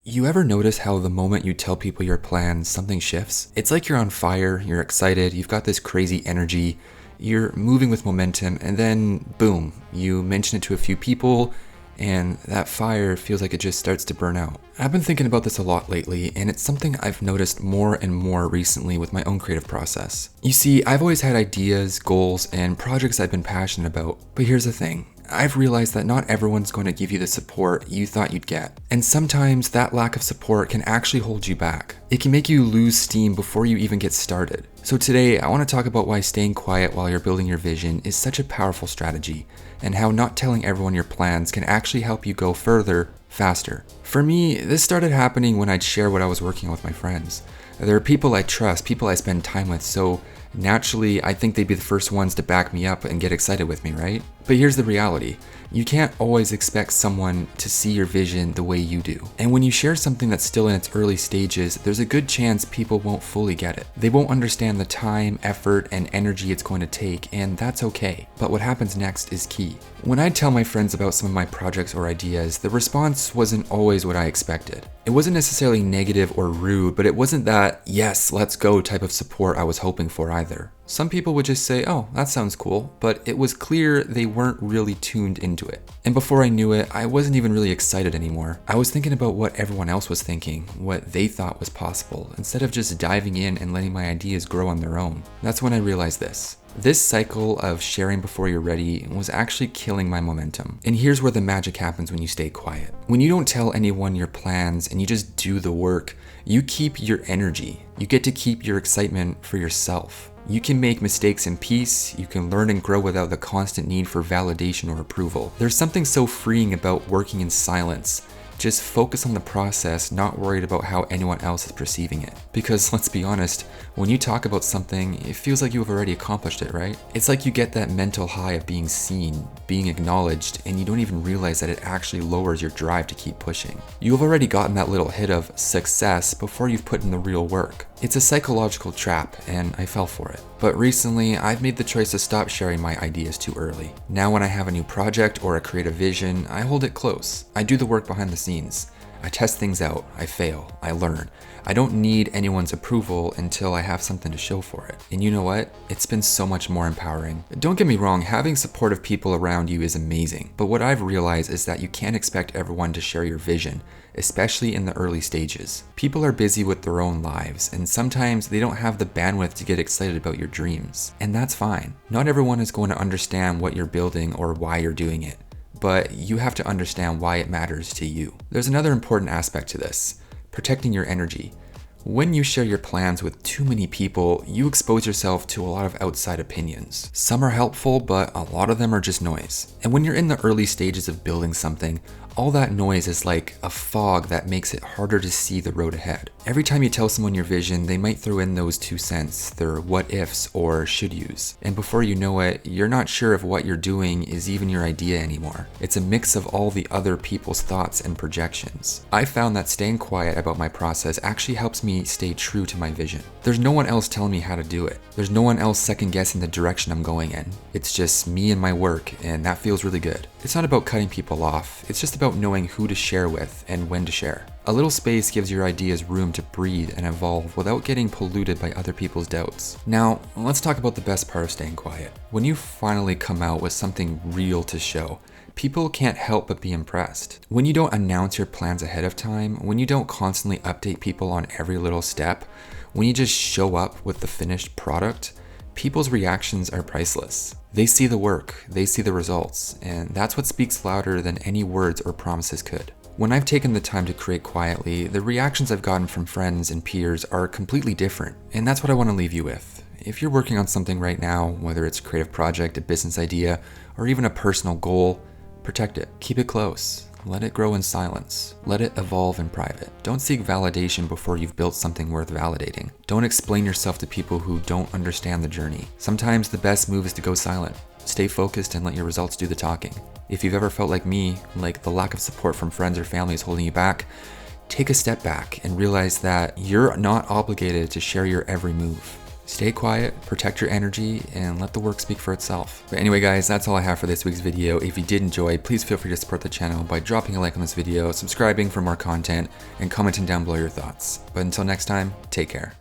You ever notice how the moment you tell people your plans, something shifts? It's like you're on fire, you're excited, you've got this crazy energy, you're moving with momentum, and then boom, you mention it to a few people, and that fire feels like it just starts to burn out. I've been thinking about this a lot lately, and it's something I've noticed more and more recently with my own creative process. You see, I've always had ideas, goals, and projects I've been passionate about, but here's the thing. I've realized that not everyone's going to give you the support you thought you'd get. And sometimes that lack of support can actually hold you back. It can make you lose steam before you even get started. So today, I want to talk about why staying quiet while you're building your vision is such a powerful strategy, and how not telling everyone your plans can actually help you go further, faster. For me, this started happening when I'd share what I was working on with my friends. There are people I trust, people I spend time with, so naturally, I think they'd be the first ones to back me up and get excited with me, right? But here's the reality. You can't always expect someone to see your vision the way you do. And when you share something that's still in its early stages, there's a good chance people won't fully get it. They won't understand the time, effort, and energy it's going to take, and that's okay. But what happens next is key. When I tell my friends about some of my projects or ideas, the response wasn't always what I expected. It wasn't necessarily negative or rude, but it wasn't that, yes, let's go type of support I was hoping for either. Some people would just say, oh, that sounds cool, but it was clear they weren't really tuned into it. And before I knew it, I wasn't even really excited anymore. I was thinking about what everyone else was thinking, what they thought was possible, instead of just diving in and letting my ideas grow on their own. That's when I realized this. This cycle of sharing before you're ready was actually killing my momentum. And here's where the magic happens when you stay quiet. When you don't tell anyone your plans and you just do the work, you keep your energy. You get to keep your excitement for yourself. You can make mistakes in peace, you can learn and grow without the constant need for validation or approval. There's something so freeing about working in silence. Just focus on the process, not worried about how anyone else is perceiving it. Because let's be honest, when you talk about something, it feels like you've already accomplished it, right? It's like you get that mental high of being seen, being acknowledged, and you don't even realize that it actually lowers your drive to keep pushing. You've already gotten that little hit of success before you've put in the real work. It's a psychological trap, and I fell for it. But recently, I've made the choice to stop sharing my ideas too early. Now when I have a new project or a creative vision, I hold it close. I do the work behind the scenes. I test things out, I fail, I learn. I don't need anyone's approval until I have something to show for it. And you know what? It's been so much more empowering. Don't get me wrong, having supportive people around you is amazing. But what I've realized is that you can't expect everyone to share your vision, especially in the early stages. People are busy with their own lives, and sometimes they don't have the bandwidth to get excited about your dreams. And that's fine. Not everyone is going to understand what you're building or why you're doing it. But you have to understand why it matters to you. There's another important aspect to this, protecting your energy. When you share your plans with too many people, you expose yourself to a lot of outside opinions. Some are helpful, but a lot of them are just noise. And when you're in the early stages of building something, all that noise is like a fog that makes it harder to see the road ahead. Every time you tell someone your vision, they might throw in those 2 cents, their what ifs or should yous. And before you know it, you're not sure if what you're doing is even your idea anymore. It's a mix of all the other people's thoughts and projections. I found that staying quiet about my process actually helps me stay true to my vision. There's no one else telling me how to do it. There's no one else second guessing the direction I'm going in. It's just me and my work, and that feels really good. It's not about cutting people off. It's just about knowing who to share with and when to share. A little space gives your ideas room to breathe and evolve without getting polluted by other people's doubts. Now, let's talk about the best part of staying quiet. When you finally come out with something real to show, people can't help but be impressed. When you don't announce your plans ahead of time, when you don't constantly update people on every little step, when you just show up with the finished product, people's reactions are priceless. They see the work, they see the results, and that's what speaks louder than any words or promises could. When I've taken the time to create quietly, the reactions I've gotten from friends and peers are completely different, and that's what I want to leave you with. If you're working on something right now, whether it's a creative project, a business idea, or even a personal goal, protect it. Keep it close. Let it grow in silence. Let it evolve in private. Don't seek validation before you've built something worth validating. Don't explain yourself to people who don't understand the journey. Sometimes the best move is to go silent. Stay focused and let your results do the talking. If you've ever felt like me, like the lack of support from friends or family is holding you back, take a step back and realize that you're not obligated to share your every move. Stay quiet, protect your energy, and let the work speak for itself. But anyway guys, that's all I have for this week's video. If you did enjoy, please feel free to support the channel by dropping a like on this video, subscribing for more content, and commenting down below your thoughts. But until next time, take care.